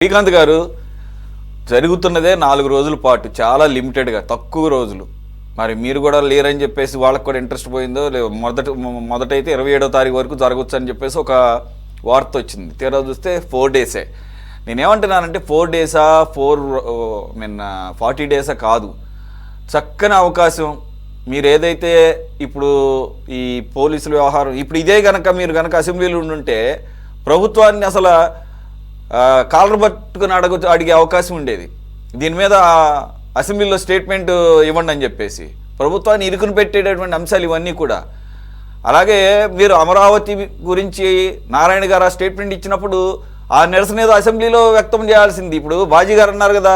శ్రీకాంత్ గారు, జరుగుతున్నదే 4 రోజుల పాటు, చాలా లిమిటెడ్గా, తక్కువ రోజులు. మరి మీరు కూడా లేరని చెప్పేసి వాళ్ళకి కూడా ఇంట్రెస్ట్ పోయిందో, మొదటైతే 27వ తారీఖు వరకు జరగవచ్చు అని చెప్పేసి ఒక వార్త వచ్చింది. తీరా చూస్తే 4 డేసే. నేనేమంటున్నానంటే 4 డేసా 40 డేసా కాదు, చక్కని అవకాశం. మీరు ఏదైతే ఇప్పుడు ఈ పోలీసుల వ్యవహారం, ఇప్పుడు ఇదే మీరు కనుక అసెంబ్లీలో ఉండుంటే ప్రభుత్వాన్ని అసలు కాలర్ పట్టుకుని అడిగే అవకాశం ఉండేది. దీని మీద అసెంబ్లీలో స్టేట్మెంట్ ఇవ్వండి అని చెప్పేసి ప్రభుత్వాన్ని ఇరుకుని పెట్టేటటువంటి అంశాలు ఇవన్నీ కూడా. అలాగే మీరు అమరావతి గురించి నారాయణ గారు ఆ స్టేట్మెంట్ ఇచ్చినప్పుడు ఆ నిరసన ఏదో అసెంబ్లీలో వ్యక్తం చేయాల్సింది. ఇప్పుడు బాజీ గారు అన్నారు కదా,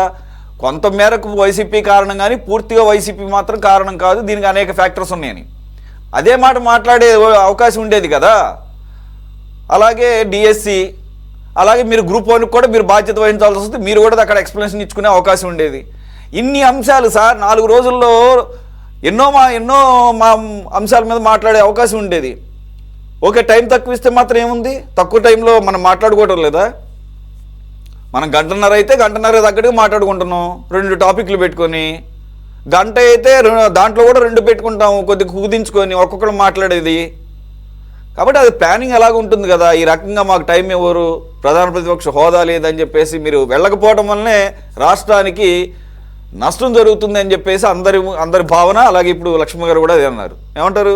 కొంత మేరకు వైసీపీ కారణం కానీ పూర్తిగా వైసీపీ మాత్రం కారణం కాదు, దీనికి అనేక ఫ్యాక్టర్స్ ఉన్నాయని అదే మాట మాట్లాడే అవకాశం ఉండేది కదా. అలాగే డిఎస్సి, అలాగే మీరు గ్రూప్ 1 కూడా మీరు బాధ్యత వహించాల్సి వస్తుంది, మీరు కూడా అక్కడ ఎక్స్ప్లెనేషన్ ఇచ్చుకునే అవకాశం ఉండేది. ఇన్ని అంశాలు సార్ 4 రోజుల్లో ఎన్నో మా అంశాల మీద మాట్లాడే అవకాశం ఉండేది. ఓకే, టైం తక్కువ ఇస్తే మాత్రం ఏముంది, తక్కువ టైంలో మనం మాట్లాడుకోవటం లేదా? మనం గంటన్నర అయితే గంటన్నర తగ్గట్టుగా మాట్లాడుకుంటున్నాం, 2 టాపిక్లు పెట్టుకొని. గంట అయితే దాంట్లో కూడా 2 పెట్టుకుంటాము, కొద్దిగా కుదించుకొని ఒక్కొక్కరు మాట్లాడేది. కాబట్టి అది ప్లానింగ్ ఎలాగ ఉంటుంది కదా. ఈ రకంగా మాకు టైం ఇవ్వరు, ప్రధాన ప్రతిపక్ష హోదా లేదని చెప్పేసి మీరు వెళ్ళకపోవడం వల్లనే రాష్ట్రానికి నష్టం జరుగుతుంది అని చెప్పేసి అందరి భావన. అలాగే ఇప్పుడు లక్ష్మణ్ గారు కూడా అదే అన్నారు. ఏమంటారు?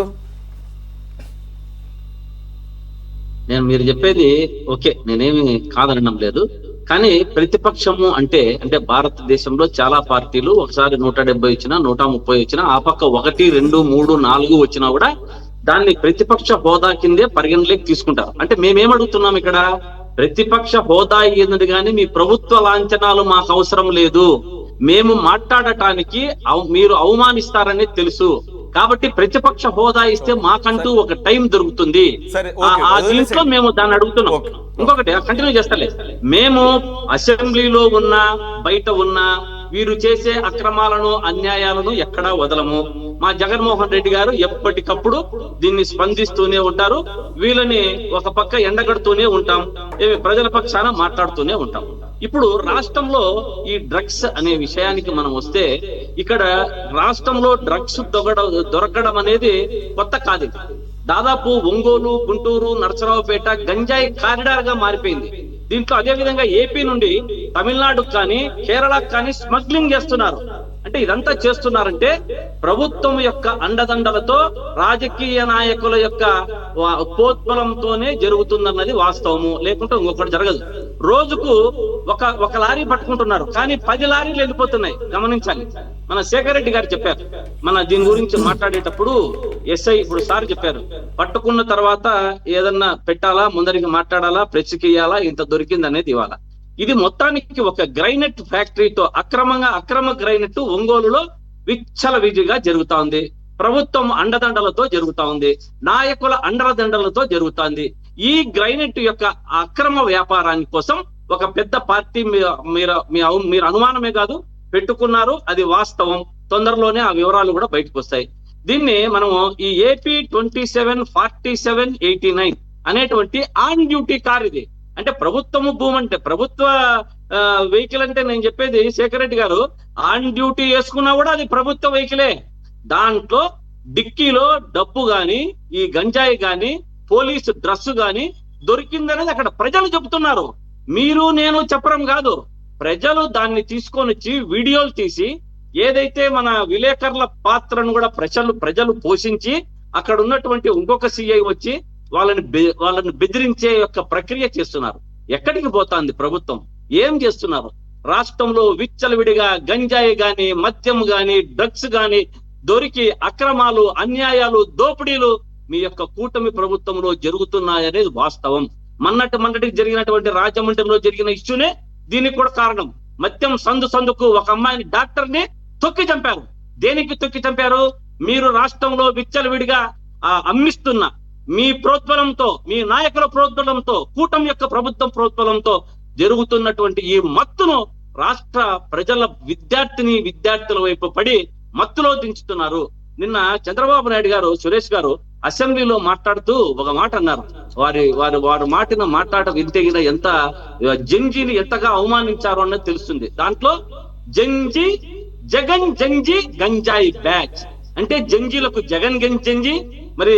మీరు చెప్పేది ఓకే, నేనేమి కాదనడం లేదు. కానీ ప్రతిపక్షము అంటే భారతదేశంలో చాలా పార్టీలు ఒకసారి 170 వచ్చినా 130 వచ్చినా ఆ పక్క 1, 2, 3, 4 వచ్చినా కూడా దాన్ని ప్రతిపక్ష హోదా కిందే పరిగణలోకి తీసుకుంటారు. అంటే మేమేమడుగుతున్నాం ఇక్కడ, ప్రతిపక్ష హోదా అయ్యింది కానీ మీ ప్రభుత్వ లాంఛనాలు మాకు అవసరం లేదు, మేము మాట్లాడటానికి మీరు అవమానిస్తారనేది తెలుసు, కాబట్టి ప్రతిపక్ష హోదా ఇస్తే మాకంటూ ఒక టైం దొరుకుతుంది. ఆ దీంట్లో మేము దాన్ని అడుగుతున్నాం. ఇంకొకటి కంటిన్యూ చేస్తలే, మేము అసెంబ్లీలో ఉన్నా బయట ఉన్నా వీరు చేసే అక్రమాలను అన్యాయాలను ఎక్కడా వదలము. మా జగన్మోహన్ రెడ్డి గారు ఎప్పటికప్పుడు దీన్ని స్పందిస్తూనే ఉంటారు, వీళ్ళని ఒక పక్క ఎండగడుతూనే ఉంటాం, ప్రజల పక్షాన మాట్లాడుతూనే ఉంటాం. ఇప్పుడు రాష్ట్రంలో ఈ డ్రగ్స్ అనే విషయానికి మనం వస్తే, ఇక్కడ రాష్ట్రంలో డ్రగ్స్ దొరకడం అనేది కొత్త కాదు. దాదాపు ఒంగోలు, గుంటూరు, నరసరావుపేట గంజాయి కారిడార్ గా మారిపోయింది. దీంట్లో అదే విధంగా ఏపీ నుండి తమిళనాడుకు కానీ కేరళకు కానీ స్మగ్లింగ్ చేస్తున్నారు. అంటే ఇదంతా చేస్తున్నారంటే ప్రభుత్వం యొక్క అండదండలతో, రాజకీయ నాయకుల యొక్క ఉపోద్బలంతోనే జరుగుతుందన్నది వాస్తవము, లేకుంటే ఇంకొకటి జరగదు. రోజుకు ఒక లారీ పట్టుకుంటున్నారు, కానీ 10 లారీలు వెళ్ళిపోతున్నాయి. గమనించాలి. మన శేఖర్ రెడ్డి గారు చెప్పారు, మన దీని గురించి మాట్లాడేటప్పుడు ఎస్ఐ ఇప్పుడు సార్ చెప్పారు, పట్టుకున్న తర్వాత ఏదన్నా పెట్టాలా, ముందరికి మాట్లాడాలా, ప్రెస్కియాలా, ఇంత దొరికింది అనేది ఇవ్వాలా. ఇది మొత్తానికి ఒక గ్రైనెట్ ఫ్యాక్టరీతో అక్రమ గ్రైనెట్ ఒంగోలులో విచ్చలవిడిగా జరుగుతా ఉంది. ప్రభుత్వం అండదండలతో జరుగుతా ఉంది, నాయకుల అండదండలతో జరుగుతుంది. ఈ గ్రైనెట్ యొక్క అక్రమ వ్యాపారాన్ని కోసం ఒక పెద్ద పార్టీ మీరు అనుమానమే కాదు పెట్టుకున్నారు, అది వాస్తవం. తొందరలోనే ఆ వివరాలు కూడా బయటకు వస్తాయి. దీన్ని మనము ఈ ఏపీ 274789 అనేటువంటి ఆన్ డ్యూటీ కార్ ఇది. అంటే ప్రభుత్వము భూమి అంటే ప్రభుత్వ వెహికల్ అంటే నేను చెప్పేది శేఖర్ రెడ్డి గారు, ఆన్ డ్యూటీ వేసుకున్నా కూడా అది ప్రభుత్వ వెహికలే. దాంట్లో డిక్కీలో డబ్బు గాని, ఈ గంజాయి గాని, పోలీసు డ్రస్ గాని దొరికిందనేది అక్కడ ప్రజలు చెబుతున్నారు. మీరు నేను చెప్పడం కాదు, ప్రజలు దాన్ని తీసుకొని వచ్చి వీడియోలు తీసి, ఏదైతే మన విలేకరుల పాత్రను కూడా ప్రజలు పోషించి, అక్కడ ఉన్నటువంటి ఇంకొక సిఐ వచ్చి వాళ్ళని బెదిరించే యొక్క ప్రక్రియ చేస్తున్నారు. ఎక్కడికి పోతాంది ప్రభుత్వం? ఏం చేస్తున్నారు? రాష్ట్రంలో విచ్చలవిడిగా గంజాయి గాని, మద్యం గాని, డ్రగ్స్ గాని దొరికి అక్రమాలు, అన్యాయాలు, దోపిడీలు మీ యొక్క కూటమి ప్రభుత్వంలో జరుగుతున్నాయనేది వాస్తవం. మొన్నటికి జరిగినటువంటి రాజమండ్రిలో జరిగిన ఇష్యూనే దీనికి కూడా కారణం. మద్యం సందుకు ఒక అమ్మాయిని, డాక్టర్ని తొక్కి చంపారు. దేనికి తొక్కి చంపారు? మీరు రాష్ట్రంలో విచ్చలవిడిగా అమ్మిస్తున్న మీ ప్రోద్బలంతో, మీ నాయకుల ప్రోద్బలంతో, కూటమి యొక్క ప్రభుత్వం ప్రోద్బలంతో జరుగుతున్నటువంటి ఈ మత్తును రాష్ట్ర ప్రజల విద్యార్థుల వైపు పడి మత్తులో దించుతున్నారు. నిన్న చంద్రబాబు నాయుడు గారు, సురేష్ గారు అసెంబ్లీలో మాట్లాడుతూ ఒక మాట అన్నారు, వారు మాట్లాడటం వింటేగిన ఎంత జంజీని ఎంతగా అవమానించారు అన్నది తెలుస్తుంది. దాంట్లో జగన్ జంజీ గంజాయి బ్యాచ్ అంటే జంజీలకు జగన్ జంజీ, మరి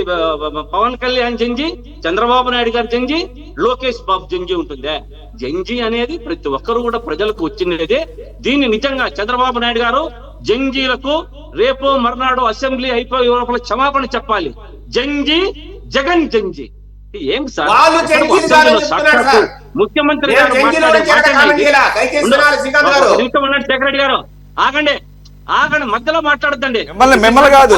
పవన్ కళ్యాణ్ జంజీ, చంద్రబాబు నాయుడు గారి జంజీ, లోకేష్ బాబు జంజీ ఉంటుందే. జంజీ అనేది ప్రతి ఒక్కరు కూడా ప్రజలకు వచ్చినదే. దీన్ని నిజంగా చంద్రబాబు నాయుడు గారు జంజీలకు రేపు మర్నాడు అసెంబ్లీ అయిపోయే లోపల క్షమాపణ చెప్పాలి. జగన్ జంజీ ఏం సార్? ముఖ్యమంత్రి గారు శేఖర్ రెడ్డి గారు ఆగండి మధ్యలో మాట్లాడద్దండి. మిమ్మల్ని కాదు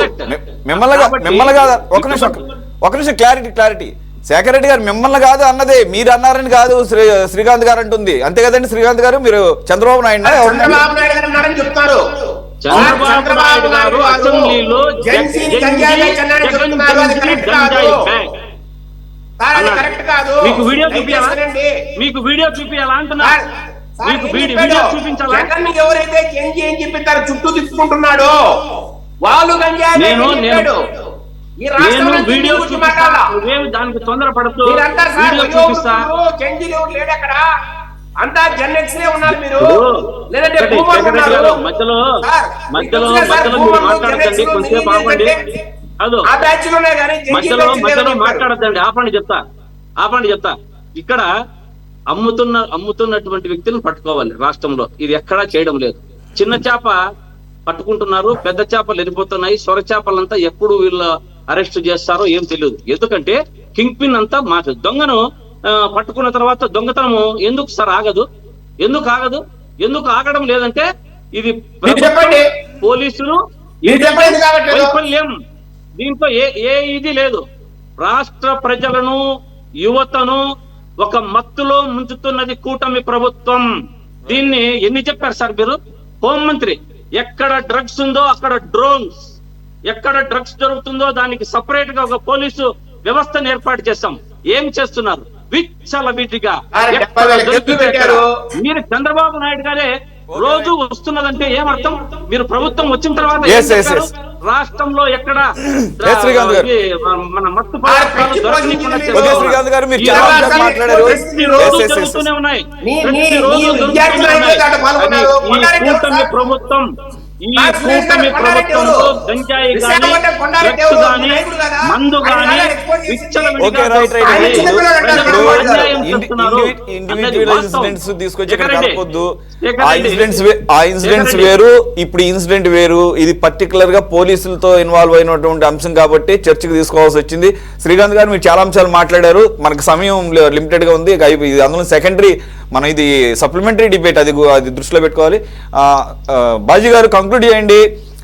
ఒక నిమిషం క్లారిటీ. శేఖర్ రెడ్డి గారు మిమ్మల్ని కాదు అన్నదే, మీరు అన్నారని కాదు శ్రీకాంత్ గారు అంటుంది. అంతే కదండి శ్రీకాంత్ గారు? మీరు చంద్రబాబు నాయుడు చెప్తారు. చంద్రబాబు గారు అసెంబ్లీలో మీకు వీడియో చూపించాలా అంటున్నా? మీకు వీడియో చూపించాలా? ఎవరైతే గంజి అని చెప్పిస్తారు చుట్టూ తిప్పుకుంటున్నాడు వాళ్ళు నేను వీడియో చూపిస్తా. దానికి తొందరపడుతూ వీడియో చూపిస్తా. అంతా జెన్ఎక్స్లే ఉన్నారు మీరు. మధ్యలో మాట్లాడద్దండి, కొంచెంసేపు ఆపండి. మధ్యలో మాట్లాడద్దండి, ఆపండి చెప్తా. ఇక్కడ అమ్ముతున్నటువంటి వ్యక్తులను పట్టుకోవాలి రాష్ట్రంలో. ఇది ఎక్కడా చేయడం లేదు. చిన్న చేప పట్టుకుంటున్నారు, పెద్ద చేపలు వెళ్ళిపోతున్నాయి. సొర చేపలంతా ఎప్పుడు వీళ్ళు అరెస్ట్ చేస్తారో ఏం తెలియదు. ఎందుకంటే కింగ్ పిన్ అంతా దొంగను పట్టుకున్న తర్వాత దొంగతనము ఎందుకు సార్ ఆగదు? ఎందుకు ఆగడం లేదంటే ఇది పోలీసులు వైఫల్యం. దీంతో ఏ ఇది లేదు. రాష్ట్ర ప్రజలను, యువతను ఒక మత్తులో ముంచుతున్నది కూటమి ప్రభుత్వం. దీన్ని ఎన్ని చెప్పారు సార్ మీరు? హోంమంత్రి ఎక్కడ డ్రగ్స్ ఉందో అక్కడ డ్రోన్స్, ఎక్కడ డ్రగ్స్ జరుగుతుందో దానికి సపరేట్ గా ఒక పోలీసు వ్యవస్థను ఏర్పాటు చేస్తాం. ఏం చేస్తున్నారు? విచ్చలవిడిగా మీరు చంద్రబాబు నాయుడు గారే రోజు వస్తున్నదంటే ఏమర్థం? మీరు ప్రభుత్వం వచ్చిన తర్వాత రాష్ట్రంలో ఎక్కడ మన మత్తు జరుగుతూనే ఉన్నాయి. కూటమి ప్రభుత్వం ప్రభుత్వంలో గంజాయి గాని, డ్రగ్స్ గాని, మందు గాని ఆ ఇన్సిడెంట్స్ వేరు, ఇప్పుడు ఇన్సిడెంట్ వేరు. ఇది పర్టికులర్ గా పోలీసులతో ఇన్వాల్వ్ అయినటువంటి అంశం కాబట్టి చర్చకు తీసుకోవాల్సి వచ్చింది. శ్రీకాంత్ గారు మీరు చాలా అంశాలు మాట్లాడారు. మనకు సమయం లిమిటెడ్ గా ఉంది. అందులో సెకండరీ మనం ఇది సప్లిమెంటరీ డిబేట్, అది దృష్టిలో పెట్టుకోవాలి. బాజీ గారు కంక్లూడ్ చేయండి.